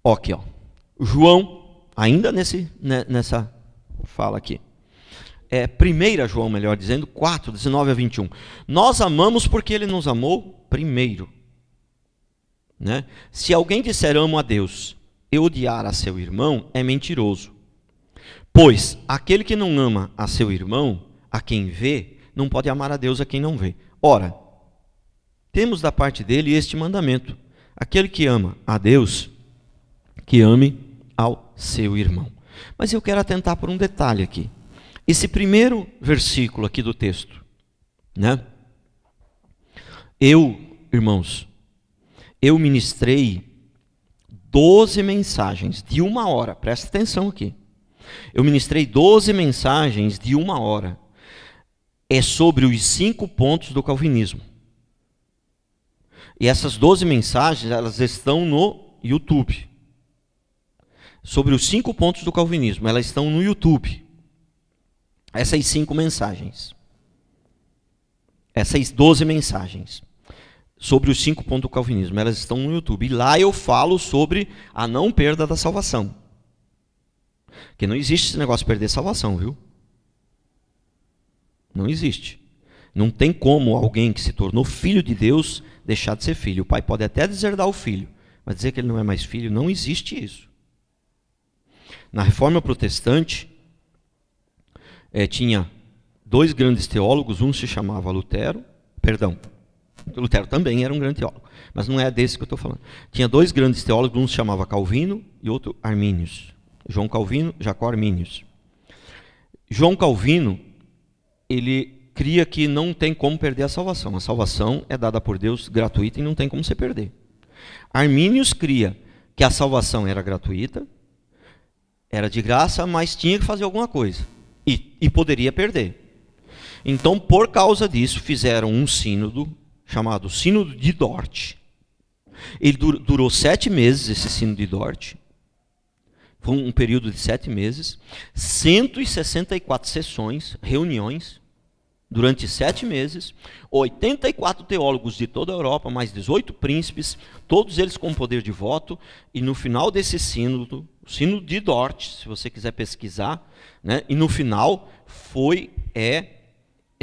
Aqui, ó. João, ainda nessa fala aqui. 1 João, melhor dizendo, 4, 19 a 21. Nós amamos porque ele nos amou primeiro. Né? Se alguém disser amo a Deus e odiar a seu irmão, é mentiroso. Pois aquele que não ama a seu irmão, a quem vê, não pode amar a Deus a quem não vê. Ora, temos da parte dele este mandamento: aquele que ama a Deus, que ame ao seu irmão. Mas eu quero atentar por um detalhe aqui. Esse primeiro versículo aqui do texto, né? Irmãos, eu ministrei 12 mensagens de 1 hora, presta atenção aqui. Eu ministrei 12 mensagens de 1 hora. É sobre os 5 pontos do calvinismo. E essas 12 mensagens, elas estão no YouTube. Sobre os 5 pontos do calvinismo, elas estão no YouTube. Essas 5 mensagens. Essas 12 mensagens. Sobre os 5 pontos do calvinismo, elas estão no YouTube. E lá eu falo sobre a não perda da salvação. Porque não existe esse negócio de perder salvação, viu? Não existe. Não tem como alguém que se tornou filho de Deus deixar de ser filho. O pai pode até deserdar o filho, mas dizer que ele não é mais filho, não existe isso. Na Reforma Protestante, tinha 2 grandes teólogos, um se chamava Lutero, Lutero também era um grande teólogo, mas não é desse que eu estou falando. Tinha 2 grandes teólogos, um se chamava Calvino e outro Arminius. João Calvino, Jacó Arminius. João Calvino, ele cria que não tem como perder a salvação. A salvação é dada por Deus gratuita e não tem como você perder. Arminius cria que a salvação era gratuita, era de graça, mas tinha que fazer alguma coisa. E poderia perder. Então, por causa disso, fizeram um sínodo chamado Sínodo de Dort. Ele durou 7 meses, esse sínodo de Dort. Foi um período de 7 meses. 164 sessões, reuniões, durante 7 meses. 84 teólogos de toda a Europa, mais 18 príncipes, todos eles com poder de voto. E no final desse sínodo, o sínodo de Dort, se você quiser pesquisar, né? E no final foi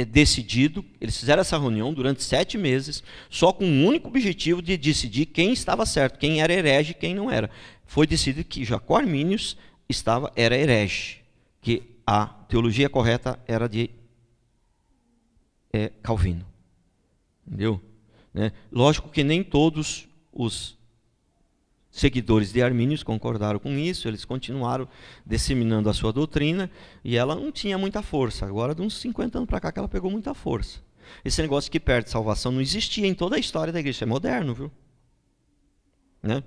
decidido, eles fizeram essa reunião durante 7 meses, só com um único objetivo de decidir quem estava certo, quem era herege e quem não era. Foi decidido que Jacó Arminius era herege, que a teologia correta era de Calvino. Entendeu? Né? Lógico que nem todos os seguidores de Arminius concordaram com isso, eles continuaram disseminando a sua doutrina, e ela não tinha muita força. Agora, de uns 50 anos para cá, que ela pegou muita força. Esse negócio que perde salvação não existia em toda a história da igreja, isso é moderno, viu? Né?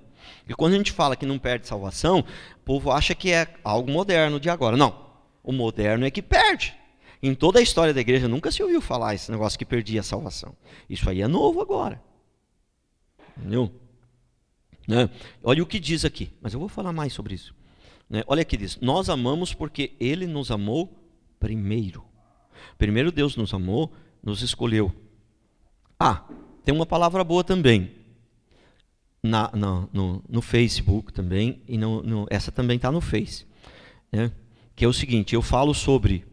E quando a gente fala que não perde salvação, o povo acha que é algo moderno de agora. Não, o moderno é que perde. Em toda a história da igreja nunca se ouviu falar esse negócio que perdia a salvação. Isso aí é novo agora. Entendeu? Né? Olha o que diz aqui, mas eu vou falar mais sobre isso. Né? Olha aqui, diz: nós amamos porque ele nos amou primeiro. Primeiro Deus nos amou, nos escolheu. Tem uma palavra boa também no Facebook também, e essa também está no Face, né? Que é o seguinte: eu falo sobre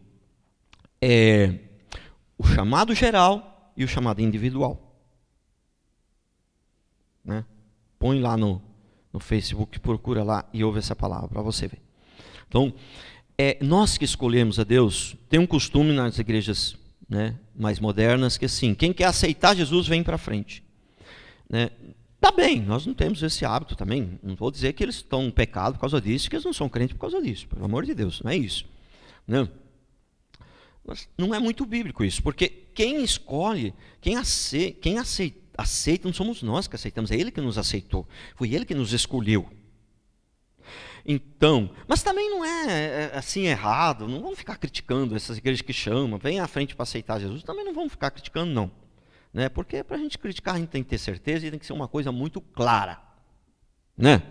o chamado geral e o chamado individual. Né? Põe lá no Facebook, procura lá e ouve essa palavra para você ver. Então, nós que escolhemos a Deus, tem um costume nas igrejas, né, mais modernas, que assim, quem quer aceitar Jesus vem para frente. Né? Tá bem, nós não temos esse hábito também. Não vou dizer que eles estão em pecado por causa disso, que eles não são crentes por causa disso. Pelo amor de Deus, não é isso. Né? Mas não é muito bíblico isso, porque quem escolhe, quem aceita, não somos nós que aceitamos, é Ele que nos aceitou, foi Ele que nos escolheu. Então, mas também não é assim errado, não vamos ficar criticando essas igrejas que chamam, vem à frente para aceitar Jesus, também não vamos ficar criticando não. Né? Porque para a gente criticar a gente tem que ter certeza e tem que ser uma coisa muito clara. Né?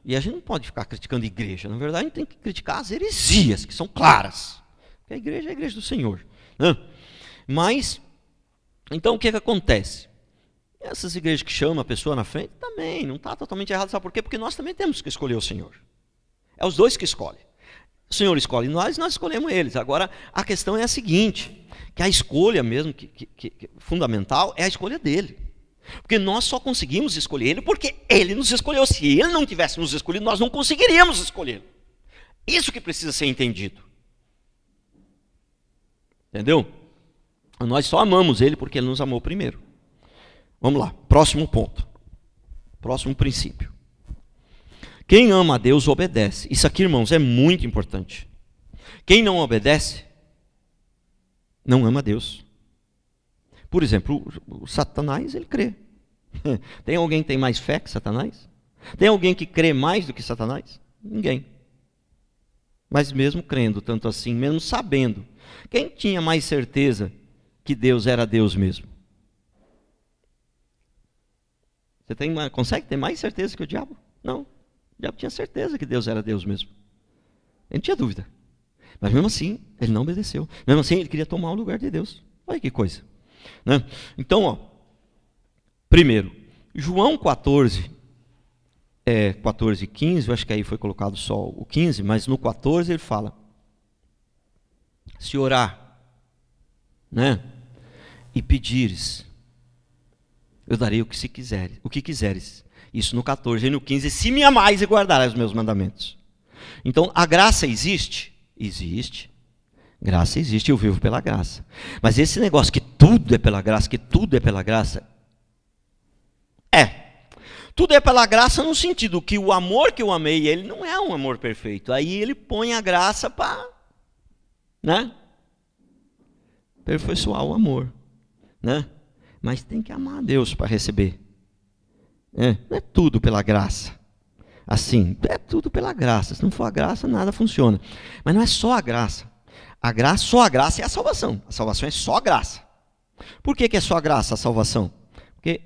E a gente não pode ficar criticando a igreja, na verdade a gente tem que criticar as heresias, que são claras. Porque a igreja é a igreja do Senhor. Né? Mas, então o que acontece? Essas igrejas que chamam a pessoa na frente, também não está totalmente errado. Sabe por quê? Porque nós também temos que escolher o Senhor. É os dois que escolhem. O Senhor escolhe nós escolhemos eles. Agora, a questão é a seguinte, que a escolha mesmo, que fundamental, é a escolha dele. Porque nós só conseguimos escolher ele porque ele nos escolheu. Se ele não tivesse nos escolhido, nós não conseguiríamos escolher. Isso que precisa ser entendido. Entendeu? Nós só amamos ele porque ele nos amou primeiro. Vamos lá, próximo ponto. Próximo princípio. Quem ama a Deus obedece. Isso aqui, irmãos, é muito importante. Quem não obedece, não ama a Deus. Por exemplo, o Satanás, ele crê. Tem alguém que tem mais fé que Satanás? Tem alguém que crê mais do que Satanás? Ninguém. Mas mesmo crendo, tanto assim, mesmo sabendo, quem tinha mais certeza que Deus era Deus mesmo? Você consegue ter mais certeza que o diabo? Não. O diabo tinha certeza que Deus era Deus mesmo. Ele não tinha dúvida. Mas mesmo assim, ele não obedeceu. Mesmo assim, ele queria tomar o lugar de Deus. Olha que coisa. Né? Então, primeiro, João 14, 14 e 15, eu acho que aí foi colocado só o 15, mas no 14 ele fala, se orar, né, e pedires, eu darei o que quiseres. Isso no 14 e no 15, se me amais e guardarás os meus mandamentos. Então, a graça existe? Existe. Graça existe, eu vivo pela graça. Mas esse negócio que tudo é pela graça, tudo é pela graça no sentido que o amor que eu amei, ele não é um amor perfeito. Aí ele põe a graça para, né, aperfeiçoar o amor, né? Mas tem que amar a Deus para receber. Não é tudo pela graça. Assim, é tudo pela graça. Se não for a graça, nada funciona. Mas não é só a graça. Só a graça é a salvação. A salvação é só a graça. Por que é só a graça, a salvação? Porque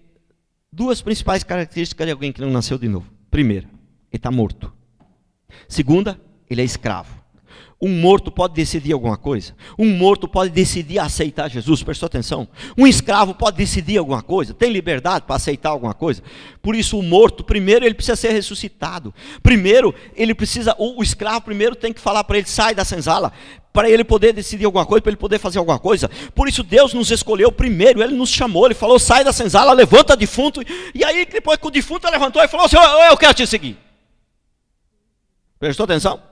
duas principais características de alguém que não nasceu de novo. Primeira, ele está morto. Segunda, ele é escravo. Um morto pode decidir alguma coisa? Um morto pode decidir aceitar Jesus, prestou atenção? Um escravo pode decidir alguma coisa? Tem liberdade para aceitar alguma coisa? Por isso o morto, primeiro ele precisa ser ressuscitado. Primeiro, o escravo primeiro tem que falar para ele, sai da senzala, para ele poder decidir alguma coisa, para ele poder fazer alguma coisa. Por isso Deus nos escolheu primeiro, ele nos chamou, ele falou, sai da senzala, levanta defunto. E aí depois que o defunto levantou, ele falou, Senhor, eu quero te seguir. Prestou atenção?